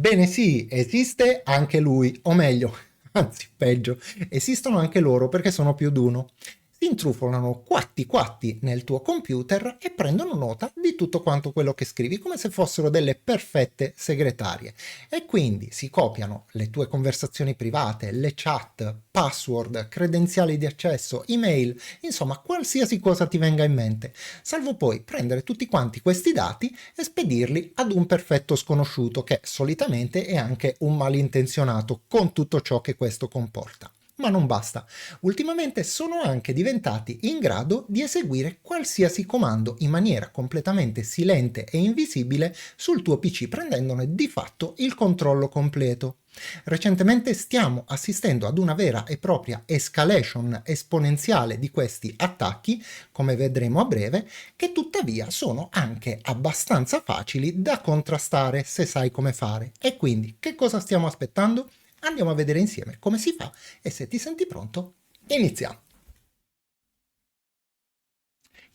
Ebbene sì, esiste anche lui, o meglio, anzi peggio, esistono anche loro perché sono più d'uno. Si intrufolano quatti quatti nel tuo computer e prendono nota di tutto quanto quello che scrivi, come se fossero delle perfette segretarie. E quindi si copiano le tue conversazioni private, le chat, password, credenziali di accesso, email, insomma qualsiasi cosa ti venga in mente, salvo poi prendere tutti quanti questi dati e spedirli ad un perfetto sconosciuto che solitamente è anche un malintenzionato con tutto ciò che questo comporta. Ma non basta. Ultimamente sono anche diventati in grado di eseguire qualsiasi comando in maniera completamente silente e invisibile sul tuo PC, prendendone di fatto il controllo completo. Recentemente stiamo assistendo ad una vera e propria escalation esponenziale di questi attacchi, come vedremo a breve, che tuttavia sono anche abbastanza facili da contrastare se sai come fare. E quindi che cosa stiamo aspettando? Andiamo a vedere insieme come si fa e se ti senti pronto, iniziamo.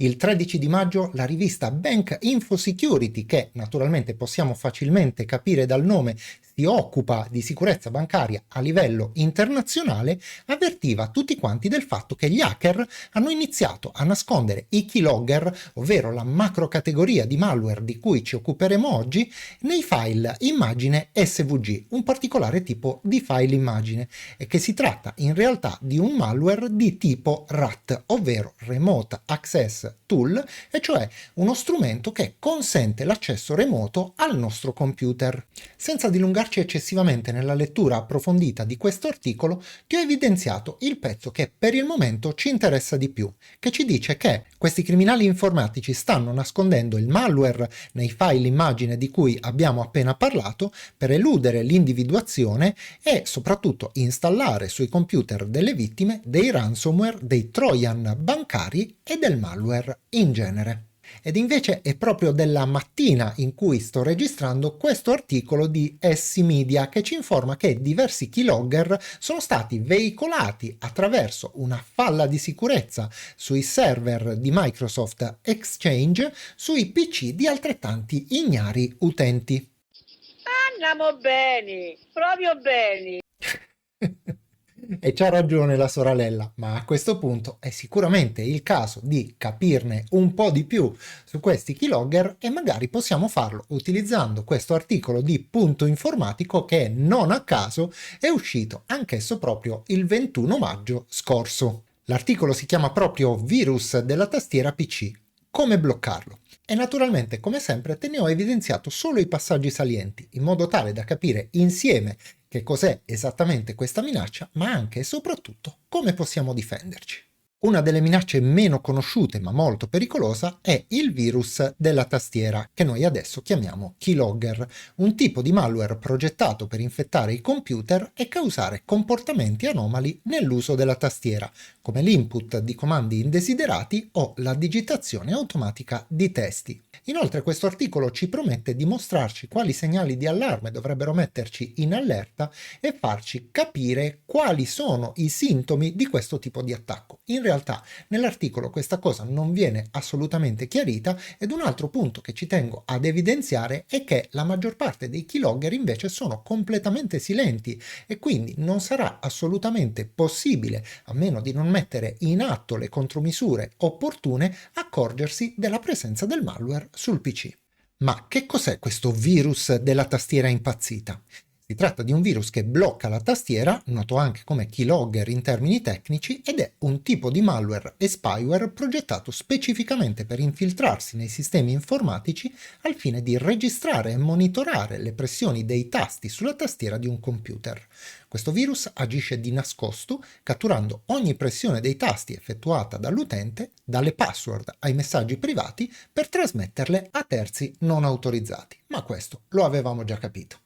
Il 13 di maggio la rivista Bank Info Security, che naturalmente possiamo facilmente capire dal nome si occupa di sicurezza bancaria a livello internazionale, avvertiva tutti quanti del fatto che gli hacker hanno iniziato a nascondere i keylogger, ovvero la macrocategoria di malware di cui ci occuperemo oggi, nei file immagine SVG, un particolare tipo di file immagine, e che si tratta in realtà di un malware di tipo RAT, ovvero Remote Access Tool, e cioè uno strumento che consente l'accesso remoto al nostro computer. Senza dilungarci eccessivamente nella lettura approfondita di questo articolo, ti ho evidenziato il pezzo che per il momento ci interessa di più, che ci dice che questi criminali informatici stanno nascondendo il malware nei file immagine di cui abbiamo appena parlato per eludere l'individuazione e soprattutto installare sui computer delle vittime dei ransomware, dei trojan bancari e del malware in genere. Ed invece è proprio della mattina in cui sto registrando questo articolo di Essi Media che ci informa che diversi keylogger sono stati veicolati attraverso una falla di sicurezza sui server di Microsoft Exchange sui PC di altrettanti ignari utenti. Andiamo bene, proprio bene. E c'ha ragione la sorella, ma a questo punto è sicuramente il caso di capirne un po' di più su questi keylogger e magari possiamo farlo utilizzando questo articolo di Punto Informatico che non a caso è uscito anch'esso proprio il 21 maggio scorso. L'articolo si chiama proprio Virus della tastiera PC. Come bloccarlo? E naturalmente, come sempre, te ne ho evidenziato solo i passaggi salienti, in modo tale da capire insieme che cos'è esattamente questa minaccia, ma anche e soprattutto come possiamo difenderci. Una delle minacce meno conosciute ma molto pericolosa è il virus della tastiera, che noi adesso chiamiamo keylogger, un tipo di malware progettato per infettare i computer e causare comportamenti anomali nell'uso della tastiera, come l'input di comandi indesiderati o la digitazione automatica di testi. Inoltre questo articolo ci promette di mostrarci quali segnali di allarme dovrebbero metterci in allerta e farci capire quali sono i sintomi di questo tipo di attacco. In realtà nell'articolo questa cosa non viene assolutamente chiarita ed un altro punto che ci tengo ad evidenziare è che la maggior parte dei keylogger invece sono completamente silenti e quindi non sarà assolutamente possibile, a meno di non mettere in atto le contromisure opportune, accorgersi della presenza del malware sul PC. Ma che cos'è questo virus della tastiera impazzita? Si tratta di un virus che blocca la tastiera, noto anche come keylogger in termini tecnici, ed è un tipo di malware e spyware progettato specificamente per infiltrarsi nei sistemi informatici al fine di registrare e monitorare le pressioni dei tasti sulla tastiera di un computer. Questo virus agisce di nascosto, catturando ogni pressione dei tasti effettuata dall'utente, dalle password ai messaggi privati, per trasmetterle a terzi non autorizzati. Ma questo lo avevamo già capito.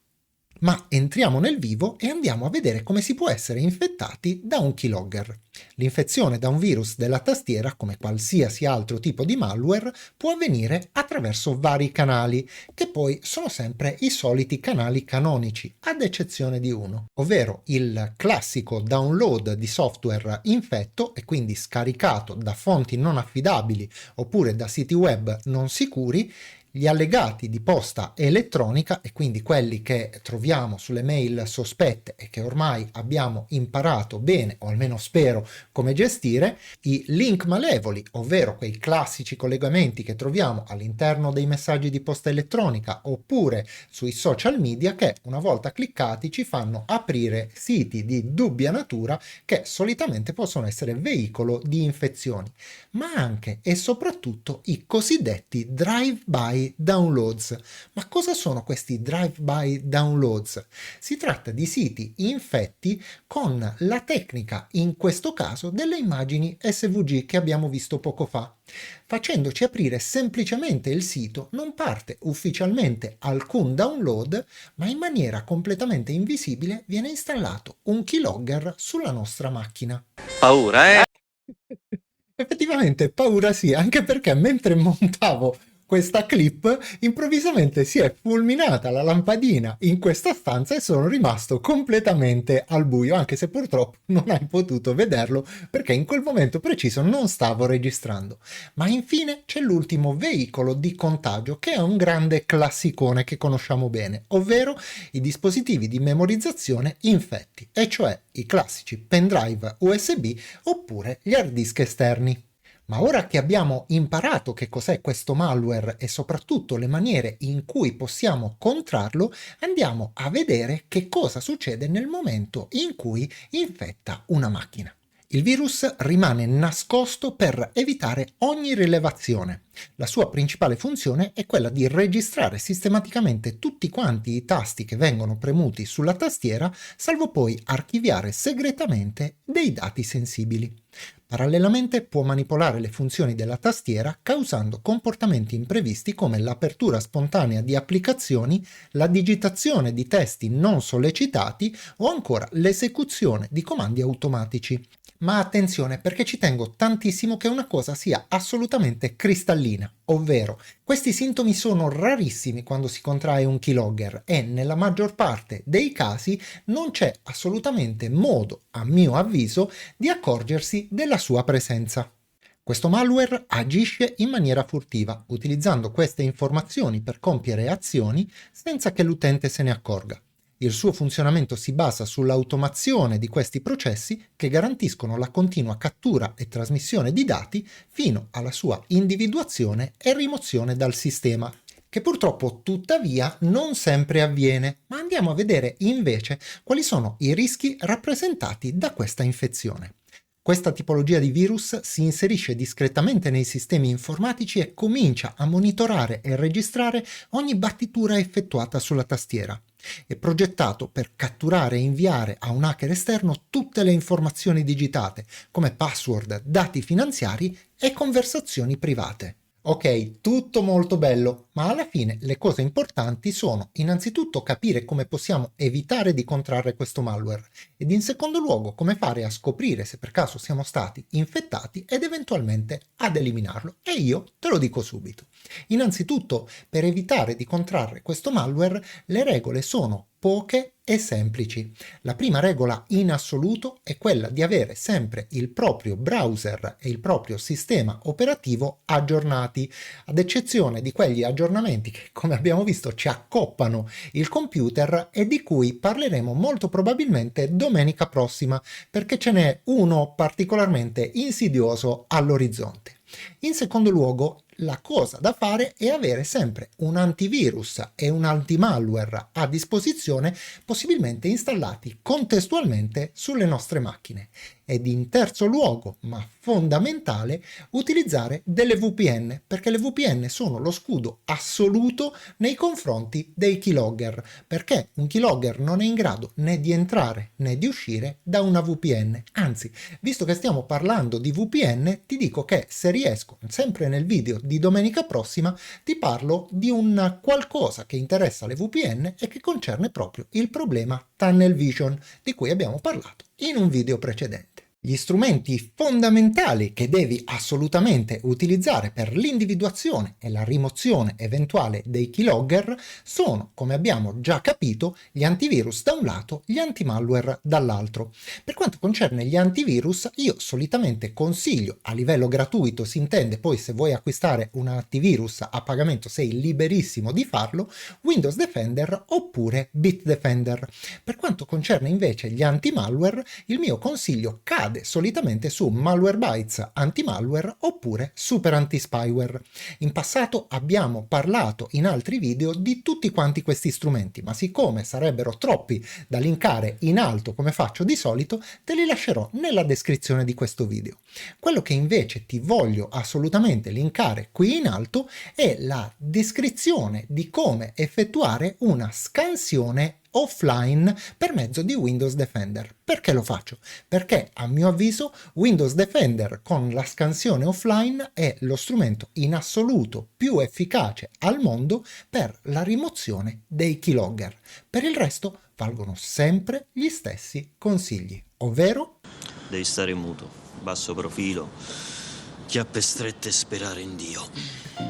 Ma entriamo nel vivo e andiamo a vedere come si può essere infettati da un keylogger. L'infezione da un virus della tastiera, come qualsiasi altro tipo di malware, può avvenire attraverso vari canali, che poi sono sempre i soliti canali canonici, ad eccezione di uno, ovvero il classico download di software infetto e quindi scaricato da fonti non affidabili oppure da siti web non sicuri, Gli allegati di posta elettronica, e quindi quelli che troviamo sulle mail sospette e che ormai abbiamo imparato bene, o almeno spero, come gestire, i link malevoli, ovvero quei classici collegamenti che troviamo all'interno dei messaggi di posta elettronica oppure sui social media che una volta cliccati ci fanno aprire siti di dubbia natura che solitamente possono essere veicolo di infezioni, ma anche e soprattutto i cosiddetti drive-by downloads. Ma cosa sono questi drive-by downloads? Si tratta di siti infetti con la tecnica, in questo caso, delle immagini SVG che abbiamo visto poco fa. Facendoci aprire semplicemente il sito non parte ufficialmente alcun download, ma in maniera completamente invisibile viene installato un keylogger sulla nostra macchina. Paura, eh? Effettivamente paura sì, anche perché mentre montavo questa clip improvvisamente si è fulminata la lampadina in questa stanza e sono rimasto completamente al buio, anche se purtroppo non hai potuto vederlo perché in quel momento preciso non stavo registrando. Ma infine c'è l'ultimo veicolo di contagio, che è un grande classicone che conosciamo bene, ovvero i dispositivi di memorizzazione infetti, e cioè i classici pendrive USB oppure gli hard disk esterni. Ma ora che abbiamo imparato che cos'è questo malware e soprattutto le maniere in cui possiamo contrarlo, andiamo a vedere che cosa succede nel momento in cui infetta una macchina. Il virus rimane nascosto per evitare ogni rilevazione. La sua principale funzione è quella di registrare sistematicamente tutti quanti i tasti che vengono premuti sulla tastiera, salvo poi archiviare segretamente dei dati sensibili. Parallelamente può manipolare le funzioni della tastiera causando comportamenti imprevisti come l'apertura spontanea di applicazioni, la digitazione di testi non sollecitati o ancora l'esecuzione di comandi automatici. Ma attenzione, perché ci tengo tantissimo che una cosa sia assolutamente cristallina, ovvero questi sintomi sono rarissimi quando si contrae un keylogger e nella maggior parte dei casi non c'è assolutamente modo, a mio avviso, di accorgersi della sua presenza. Questo malware agisce in maniera furtiva, utilizzando queste informazioni per compiere azioni senza che l'utente se ne accorga. Il suo funzionamento si basa sull'automazione di questi processi che garantiscono la continua cattura e trasmissione di dati fino alla sua individuazione e rimozione dal sistema, che purtroppo tuttavia non sempre avviene, ma andiamo a vedere invece quali sono i rischi rappresentati da questa infezione. Questa tipologia di virus si inserisce discretamente nei sistemi informatici e comincia a monitorare e registrare ogni battitura effettuata sulla tastiera. È progettato per catturare e inviare a un hacker esterno tutte le informazioni digitate, come password, dati finanziari e conversazioni private. Ok, tutto molto bello, ma alla fine le cose importanti sono innanzitutto capire come possiamo evitare di contrarre questo malware ed in secondo luogo come fare a scoprire se per caso siamo stati infettati ed eventualmente ad eliminarlo. E io te lo dico subito. Innanzitutto, per evitare di contrarre questo malware, le regole sono poche e semplici. La prima regola in assoluto è quella di avere sempre il proprio browser e il proprio sistema operativo aggiornati, ad eccezione di quegli aggiornamenti che, come abbiamo visto, ci accoppano il computer e di cui parleremo molto probabilmente domenica prossima, perché ce n'è uno particolarmente insidioso all'orizzonte. In secondo luogo, la cosa da fare è avere sempre un antivirus e un antimalware a disposizione, possibilmente installati contestualmente sulle nostre macchine. Ed in terzo luogo, ma fondamentale, utilizzare delle VPN, perché le VPN sono lo scudo assoluto nei confronti dei keylogger, perché un keylogger non è in grado né di entrare né di uscire da una VPN. Anzi, visto che stiamo parlando di VPN, ti dico che se riesco, sempre nel video di domenica prossima, ti parlo di un qualcosa che interessa le VPN e che concerne proprio il problema Tunnel Vision, di cui abbiamo parlato in un video precedente. Gli strumenti fondamentali che devi assolutamente utilizzare per l'individuazione e la rimozione eventuale dei keylogger sono, come abbiamo già capito, gli antivirus da un lato, gli antimalware dall'altro. Per quanto concerne gli antivirus, io solitamente consiglio, a livello gratuito si intende, poi se vuoi acquistare un antivirus a pagamento sei liberissimo di farlo, Windows Defender oppure Bitdefender. Per quanto concerne invece gli antimalware, il mio consiglio cade solitamente su Malwarebytes anti-malware oppure Super Anti-Spyware. In passato abbiamo parlato in altri video di tutti quanti questi strumenti, ma siccome sarebbero troppi da linkare in alto come faccio di solito, te li lascerò nella descrizione di questo video. Quello che invece ti voglio assolutamente linkare qui in alto è la descrizione di come effettuare una scansione offline per mezzo di Windows Defender. Perché lo faccio? Perché a mio avviso Windows Defender con la scansione offline è lo strumento in assoluto più efficace al mondo per la rimozione dei keylogger. Per il resto valgono sempre gli stessi consigli, ovvero devi stare muto, basso profilo, chiappe strette e sperare in Dio.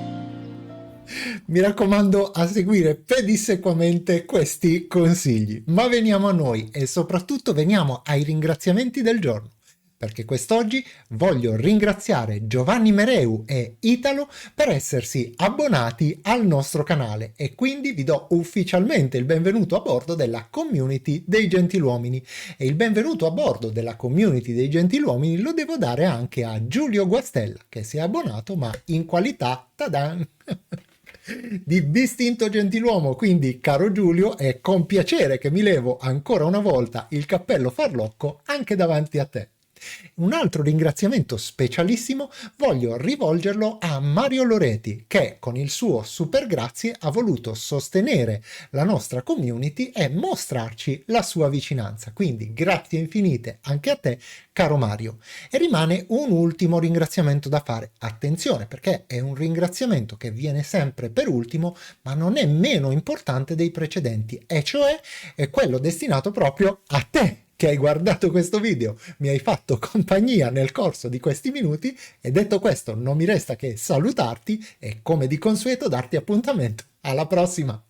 Mi raccomando a seguire pedissequamente questi consigli, ma veniamo a noi e soprattutto veniamo ai ringraziamenti del giorno, perché quest'oggi voglio ringraziare Giovanni Mereu e Italo per essersi abbonati al nostro canale e quindi vi do ufficialmente il benvenuto a bordo della community dei gentiluomini e il benvenuto a bordo della community dei gentiluomini lo devo dare anche a Giulio Guastella che si è abbonato ma in qualità tadan di distinto gentiluomo, quindi caro Giulio è con piacere che mi levo ancora una volta il cappello farlocco anche davanti a te. Un altro ringraziamento specialissimo voglio rivolgerlo a Mario Loreti che con il suo super grazie ha voluto sostenere la nostra community e mostrarci la sua vicinanza, quindi grazie infinite anche a te caro Mario. E rimane un ultimo ringraziamento da fare, attenzione perché è un ringraziamento che viene sempre per ultimo ma non è meno importante dei precedenti e cioè è quello destinato proprio a te che hai guardato questo video, mi hai fatto compagnia nel corso di questi minuti e detto questo non mi resta che salutarti e come di consueto darti appuntamento alla prossima.